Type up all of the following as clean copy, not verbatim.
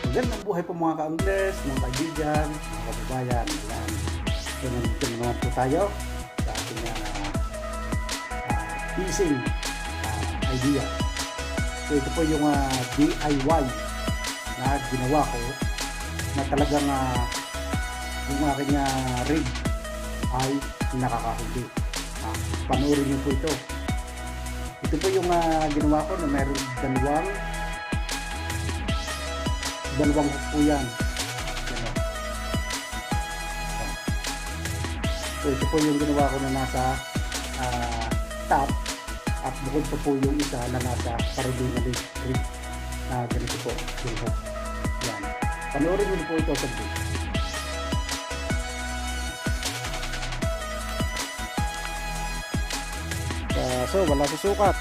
Magandang buhay po mga ka-anglers, mga kaibigan, mga kababayan. Yan. So, nandito na naman po tayo sa ating fishing idea. So, ito po yung DIY na ginawa ko na talagang yung aking rig ay nakakahuli. Panoorin niyo po ito. Ito po yung ginawa ko na meron dalawang hook po yan. So ito po yung ginawa ko na nasa top at bukod pa po yung isa na nasa Carolina rig na ganito po yung hook. Yan. Panoorin niyo po ito sa video. So wala susukat.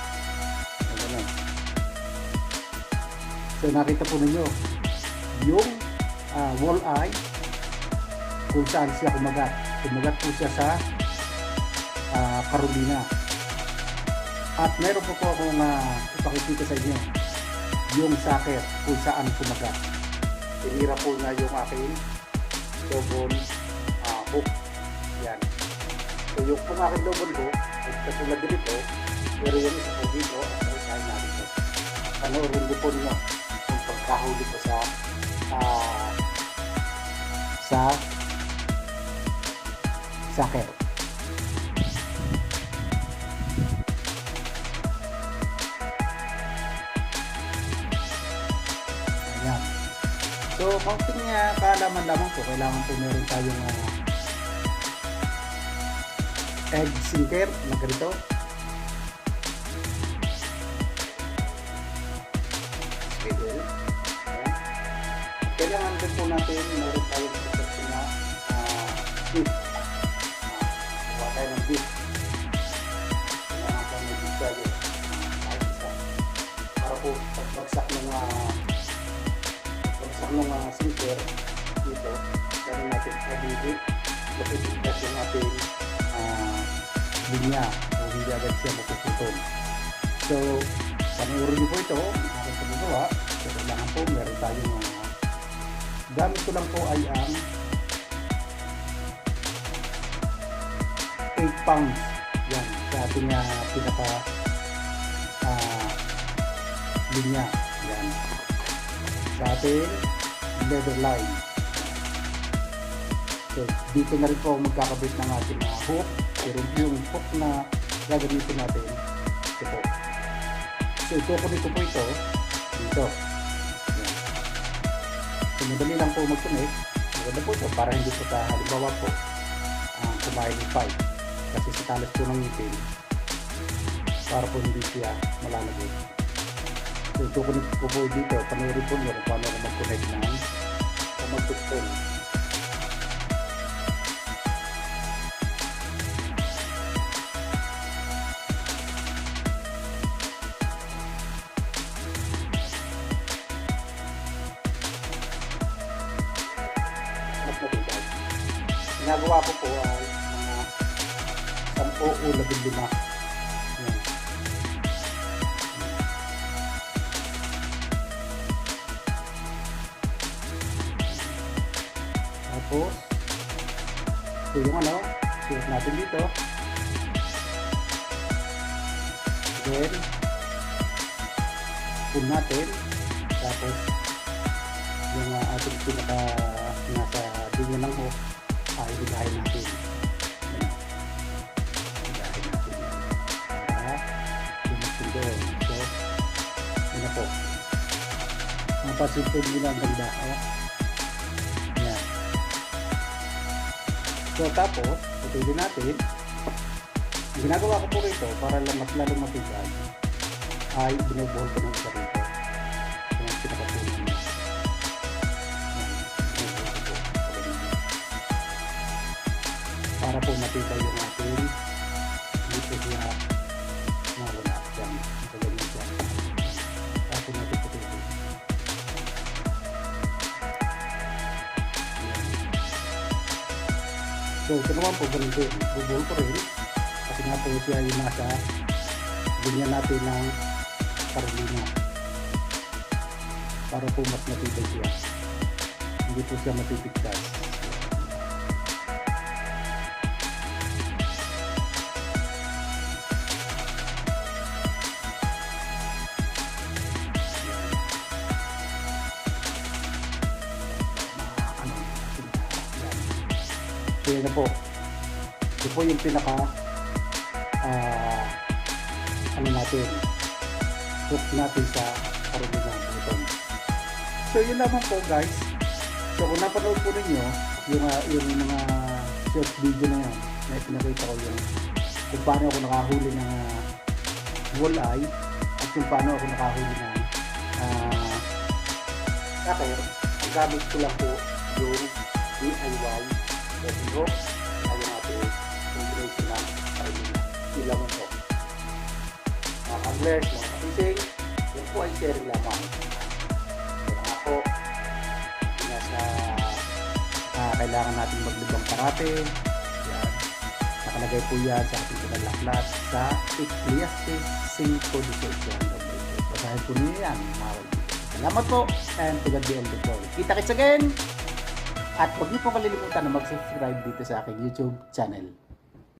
So nakita po ninyo yung walleye kung saan siya kumagat. Kumagat po siya sa Carolina. At meron po akong ipakikita sa inyo yung sucker kung saan kumagat. Tinira po na yung aking double hook. Yan. So yung kung aking double hook ay katulad dito, pero yung isa po dito at isahin natin ito. Panoorin ko po nyo yung pagkahuli ko sa sucker. Ayan. So, kaunting kaalaman lamang po. Kailangan po meron tayong egg sinker na ganito. Kailangan din po natin meron tayong protection na bit. Kuha tayo ng bit. Kailangan po may bit tayo. Kahit isa. Para po pagbagsak ng sinker dito, gano'n natin pag-ibig. Mapitigtas yung ating linya o hindi agad siya mapuputol. So, panoorin niyo po ito. Aking pagagawa. So, kailangan po meron tayong gamit ko lang po ay ang 8 pounds. Yan, sa ating pinaka linya. Yan. Sa ating leather line. So, dito na rin po magkakabit ng ating hook. Pero yung hook na gagamitin natin, ito po. So, itukunin ko po ito dito. So, madali lang po mag-connect. Maganda po ito para hindi po halimbawa po kumain ng pipe. Kasi sa talas po ng ngipin para po hindi siya malalagot. So, ito ko po dito. Panoorin po nyo kung paano ako mag-connect ng mag-tutol. Ginagawa ko po ay mga 10 o 15. Yan. Tapos ito yung suot natin dito. Then pull natin. Tapos yung ating pinaka nasa linya ng hook ay higahin natin. Higahin natin yan para lumating doon. So, yun na po. Mapasin po nyo lang ang ganda. Yan. So, tapos, putulin natin. Ang ginagawa ko po rito para mas lalong matibay ay binubuhol ko ng isa rito. Yung pinakatulin niya. Para po matibay yung ating dito siya nawala dyan. Ito ganyan dyan. Para po natin putulin. So ito naman po ganito. Bubuhol ko rin. Kasi nga po siya yung nasa ganyan natin ng Carolina. Para po mas matibay siya. hindi po siya mapipigtas. So yun na po. Ito po yung pinaka ano natin, hook natin sa original button. So yun naman po guys. So kung napanood po ninyo yung mga short video na yan, na pinakita ko yung kung paano ako nakahuli ng walleye at kung paano ako nakahuli ng sucker, ang gamit ko lang po yung DIY body hook ay natin combination ng original. Yun lamang po. Mga anglers, mga kapising, yun po ay sharing lamang. Kaya nga po, nasa kailangan natin maglibang karate. Yan. Nakalagay po yan sa ating pinalaklat sa Ecclesiastes 5:18. Basahin po niyo yan, mga kaibigan. Salamat po, and to God be all the glory. Kita-kits again! At huwag niyo po kalilimutan na mag-subscribe dito sa aking YouTube channel.